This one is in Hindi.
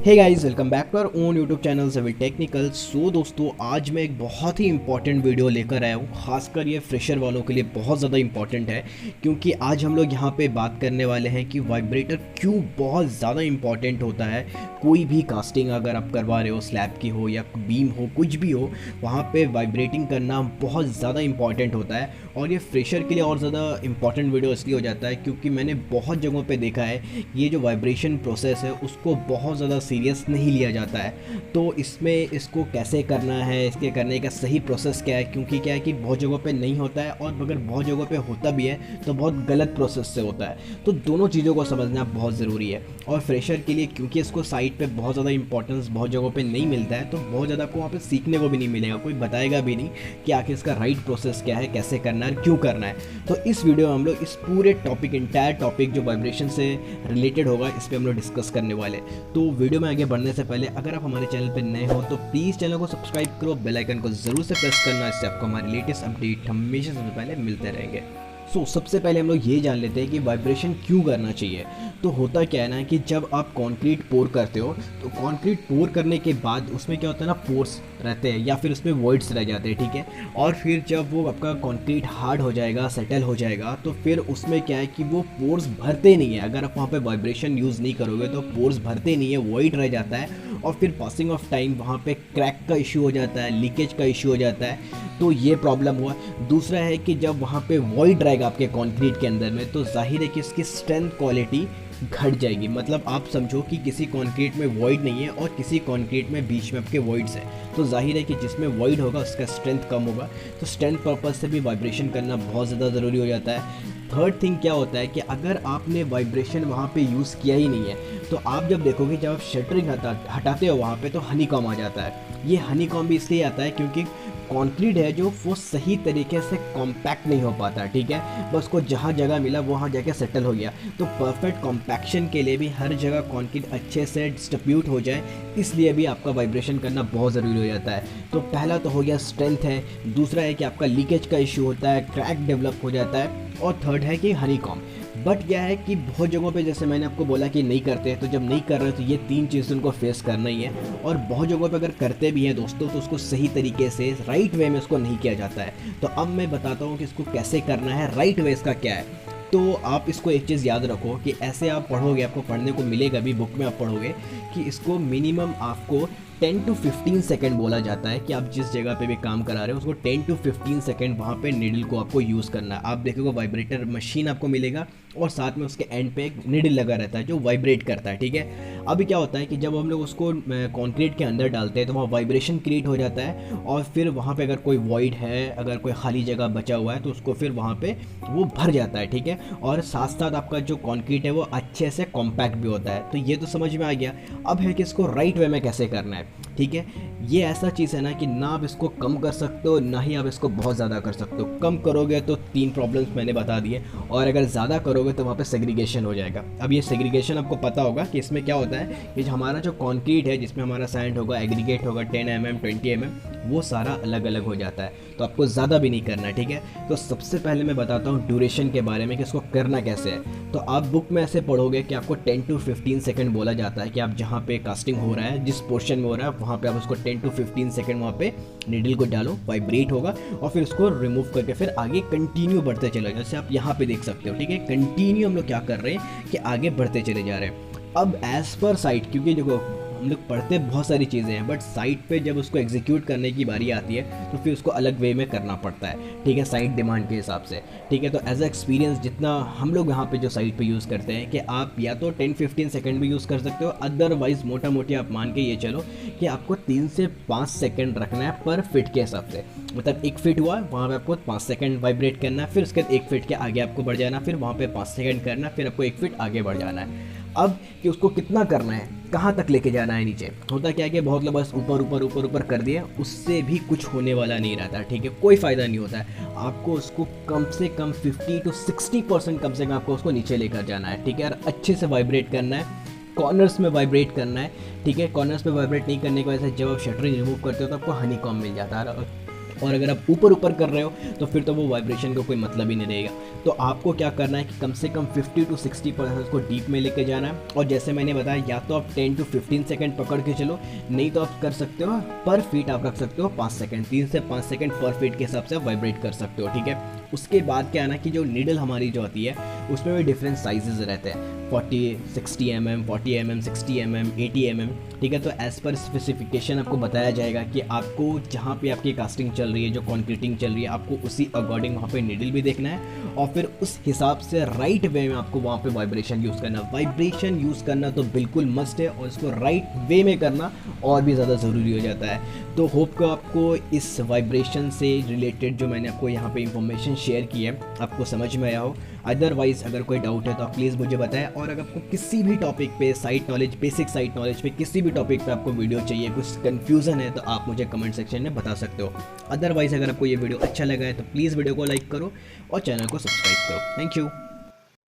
Hey guys, welcome back to our own YouTube channel civil technical. So दोस्तों, आज मैं एक बहुत ही इंपॉर्टेंट वीडियो लेकर आया हूँ। खासकर ये फ्रेशर वालों के लिए बहुत ज़्यादा इंपॉर्टेंट है, क्योंकि आज हम लोग यहाँ पे बात करने वाले हैं कि वाइब्रेटर क्यों बहुत ज़्यादा इंपॉर्टेंट होता है। कोई भी कास्टिंग अगर आप करवा रहे हो, स्लैब की हो या बीम हो, कुछ भी हो, वहाँ पे वाइब्रेटिंग करना बहुत ज़्यादा इंपॉर्टेंट होता है। और ये फ्रेशर के लिए और ज़्यादा इंपॉर्टेंट वीडियो इसलिए हो जाता है क्योंकि मैंने बहुत जगहों पे देखा है ये जो वाइब्रेशन प्रोसेस है उसको बहुत ज़्यादा सीरियस नहीं लिया जाता है। तो इसमें इसको कैसे करना है, इसके करने का सही प्रोसेस क्या है, क्योंकि क्या है कि बहुत जगहों पे नहीं होता है और अगर बहुत जगहों पे होता भी है तो बहुत गलत प्रोसेस से होता है। तो दोनों चीज़ों को समझना बहुत ज़रूरी है। और फ्रेशर के लिए क्योंकि इसको साइट पे बहुत ज़्यादा इंपॉर्टेंस बहुत जगहों पे नहीं मिलता है, तो बहुत ज़्यादा आपको वहाँ पे सीखने को भी नहीं मिलेगा, कोई बताएगा भी नहीं कि आखिर इसका राइट प्रोसेस क्या है, कैसे करना है, क्यों करना है। तो इस वीडियो में हम लोग इस पूरे टॉपिक, इंटायर टॉपिक जो वाइब्रेशन से रिलेटेड होगा, इस पर हम लोग डिस्कस करने वाले। तो वीडियो में आगे बढ़ने से पहले अगर आप हमारे चैनल पर नए हो तो प्लीज़ चैनल को सब्सक्राइब करो, बेल आइकन को ज़रूर से प्रेस करना, इससे आपको हमारे लेटेस्ट अपडेट हमेशा सबसे पहले मिलते रहेंगे। सबसे पहले हम लोग ये जान लेते हैं कि वाइब्रेशन क्यों करना चाहिए। तो होता क्या है ना कि जब आप कंक्रीट पोर करते हो तो कंक्रीट पोर करने के बाद उसमें क्या होता है ना, पोर्स रहते हैं या फिर उसमें वॉइड्स रह जाते हैं, ठीक है। और फिर जब वो आपका कंक्रीट हार्ड हो जाएगा, सेटल हो जाएगा, तो फिर उसमें क्या है कि वो पोर्स भरते नहीं है। अगर आप वहाँ पे वाइब्रेशन यूज़ नहीं करोगे तो पोर्स भरते नहीं है, वॉइड रह जाता है। और फिर पासिंग ऑफ टाइम वहाँ पे क्रैक का इशू हो जाता है, लीकेज का इशू हो जाता है। तो ये प्रॉब्लम हुआ। दूसरा है कि जब वहाँ पे वॉइड रहेगा आपके कंक्रीट के अंदर में, तो जाहिर है कि इसकी स्ट्रेंथ क्वालिटी घट जाएगी। मतलब आप समझो कि किसी कंक्रीट में वॉइड नहीं है और किसी कंक्रीट में बीच में आपके वॉइड्स हैं, तो जाहिर है कि जिसमें वॉइड होगा उसका स्ट्रेंथ कम होगा। तो स्ट्रेंथ पर्पज से भी वाइब्रेशन करना बहुत ज़्यादा ज़रूरी हो जाता है। थर्ड थिंग क्या होता है कि अगर आपने वाइब्रेशन वहाँ पे यूज़ किया ही नहीं है, तो आप जब देखोगे, जब आप शटरिंग हटाते हो वहाँ पे, तो हनी कॉम आ जाता है। ये हनी कॉम भी इसलिए आता है क्योंकि कंक्रीट है जो वो सही तरीके से कॉम्पैक्ट नहीं हो पाता, ठीक है। बस को जहाँ जगह मिला वहाँ जाके सेटल हो गया। तो परफेक्ट कॉम्पैक्शन के लिए भी हर जगह कंक्रीट अच्छे से डिस्ट्रीब्यूट हो जाए, इसलिए भी आपका वाइब्रेशन करना बहुत ज़रूरी हो जाता है। तो पहला तो हो गया स्ट्रेंथ है, दूसरा है कि आपका लीकेज का इशू होता है, क्रैक डेवलप हो जाता है, और थर्ड है कि हनी कॉम। बट क्या है कि बहुत जगहों पे, जैसे मैंने आपको बोला कि नहीं करते, तो जब नहीं कर रहे तो ये तीन चीज़ उनको फेस करना ही है। और बहुत जगहों पे अगर करते भी हैं दोस्तों, तो उसको सही तरीके से राइट वे में उसको नहीं किया जाता है। तो अब मैं बताता हूँ कि इसको कैसे करना है, राइट वे इसका क्या है। तो आप इसको एक चीज़ याद रखो कि ऐसे आप पढ़ोगे, आपको पढ़ने को मिलेगा भी, बुक में आप पढ़ोगे कि इसको मिनिमम आपको 10 to 15 सेकेंड बोला जाता है कि आप जिस जगह पे भी काम करा रहे हो उसको 10 to 15 सेकेंड वहाँ पे नीडल को आपको यूज़ करना है। आप देखोगे वाइब्रेटर मशीन आपको मिलेगा और साथ में उसके एंड पे एक नीडल लगा रहता है जो वाइब्रेट करता है, ठीक है। अभी क्या होता है कि जब हम लोग उसको कंक्रीट के अंदर डालते हैं तो वहाँ वाइब्रेशन क्रिएट हो जाता है, और फिर वहाँ पे अगर कोई वॉइड है, अगर कोई खाली जगह बचा हुआ है, तो उसको फिर वहाँ पे वो भर जाता है, ठीक है। और साथ साथ आपका जो कंक्रीट है वो अच्छे से कॉम्पैक्ट भी होता है। तो ये तो समझ में आ गया। अब है कि इसको राइट वे में कैसे करना है, ठीक है। ये ऐसा चीज़ है ना कि ना आप इसको कम कर सकते हो, ना ही आप इसको बहुत ज़्यादा कर सकते हो। कम करोगे तो 3 प्रॉब्लम्स मैंने बता दिए, और अगर ज़्यादा करोगे तो वहाँ पे सेग्रीगेशन हो जाएगा। अब ये सेग्रीगेशन आपको पता होगा कि इसमें क्या होता है कि हमारा जो कंक्रीट है, जिसमें हमारा सैंड होगा, एग्रीगेट होगा 10 mm 20 mm, वो सारा अलग अलग हो जाता है। तो आपको ज़्यादा भी नहीं करना है, ठीक है। तो सबसे पहले मैं बताता हूँ ड्यूरेशन के बारे में कि इसको करना कैसे है। तो आप बुक में ऐसे पढ़ोगे कि आपको 10 to 15 सेकेंड बोला जाता है कि आप जहाँ पे कास्टिंग हो रहा है, जिस पोर्शन में हो रहा है, वहाँ पे आप उसको 10 to 15 सेकेंड वहाँ पे नीडल को डालो, वाइब्रेट होगा, और फिर उसको रिमूव करके फिर आगे कंटिन्यू बढ़ते चले जाओ। जैसे आप यहाँ पे देख सकते हो, ठीक है। कंटिन्यू हम लोग क्या कर रहे हैं कि आगे बढ़ते चले जा रहे हैं। अब एज पर साइट, क्योंकि देखो हम लोग पढ़ते बहुत सारी चीज़ें हैं, बट साइट पे जब उसको एग्जीक्यूट करने की बारी आती है तो फिर उसको अलग वे में करना पड़ता है, ठीक है, साइट डिमांड के हिसाब से, ठीक है। तो एज अ एक्सपीरियंस जितना हम लोग यहाँ पे जो साइट पे यूज़ करते हैं कि आप या तो 10-15 सेकेंड भी यूज़ कर सकते हो, अदरवाइज मोटा मोटी आप मान के ये चलो कि आपको 3 से 5 सेकेंड रखना है पर फिट के हिसाब से। मतलब 1 फीट हुआ, वहाँ पे आपको 5 सेकेंड वाइब्रेट करना है, फिर उसके बाद 1 फीट के आगे आपको बढ़ जाना, फिर वहाँ पे 5 सेकेंड करना, फिर आपको 1 फीट आगे बढ़ जाना है। अब कि उसको कितना करना है, कहाँ तक लेके जाना है नीचे, होता क्या है कि बहुत लोग बस ऊपर ऊपर ऊपर ऊपर कर दिए, उससे भी कुछ होने वाला नहीं रहता, ठीक है। कोई फ़ायदा नहीं होता है। आपको उसको कम से कम 50 to 60% कम से कम आपको उसको नीचे लेकर जाना है, ठीक है। और अच्छे से वाइब्रेट करना है, कॉर्नर्स में वाइब्रेट करना है, ठीक है। कॉर्नर्स में वाइब्रेट नहीं करने की वजह से जब आप शटरिंग रिमूव करते हो तो आपको हनी कॉम मिल जाता है। और अगर आप ऊपर ऊपर कर रहे हो तो फिर तो वो वाइब्रेशन का कोई मतलब ही नहीं रहेगा। तो आपको क्या करना है कि कम से कम 50 to 60% उसको डीप में लेके जाना है। और जैसे मैंने बताया, या तो आप 10 to 15 सेकंड पकड़ के चलो, नहीं तो आप कर सकते हो पर फीट आप रख सकते हो 5 सेकंड, 3 से 5 सेकंड पर फीट के हिसाब से आप वाइब्रेट कर सकते हो, ठीक है। उसके बाद क्या है ना कि जो नीडल हमारी जो आती है उसमें भी डिफरेंट साइजेस रहते हैं, 40, 60 mm, 40 mm, 60 mm, 80 mm, ठीक है। तो एज़ पर स्पेसिफिकेशन आपको बताया जाएगा कि आपको जहाँ पे आपकी कास्टिंग चल रही है, जो कॉन्क्रीटिंग चल रही है, आपको उसी अकॉर्डिंग वहाँ पे नीडल भी देखना है और फिर उस हिसाब से राइट वे में आपको वहाँ पे वाइब्रेशन यूज़ करना। वाइब्रेशन यूज़ करना तो बिल्कुल मस्ट है और इसको राइट वे में करना और भी ज़्यादा ज़रूरी हो जाता है। तो होप को आपको इस वाइब्रेशन से रिलेटेड जो मैंने आपको यहाँ पे इंफॉर्मेशन शेयर की है आपको समझ में आया हो। अदरवाइज़ अगर कोई डाउट है तो आप प्लीज़ मुझे बताएं, और अगर आपको किसी भी टॉपिक पे site knowledge, basic site knowledge पे किसी भी टॉपिक पे आपको वीडियो चाहिए, कुछ कन्फ्यूज़न है तो आप मुझे कमेंट सेक्शन में बता सकते हो। अदरवाइज़ अगर आपको ये वीडियो अच्छा लगा है तो प्लीज़ वीडियो को लाइक करो और चैनल को सब्सक्राइब करो। Thank you.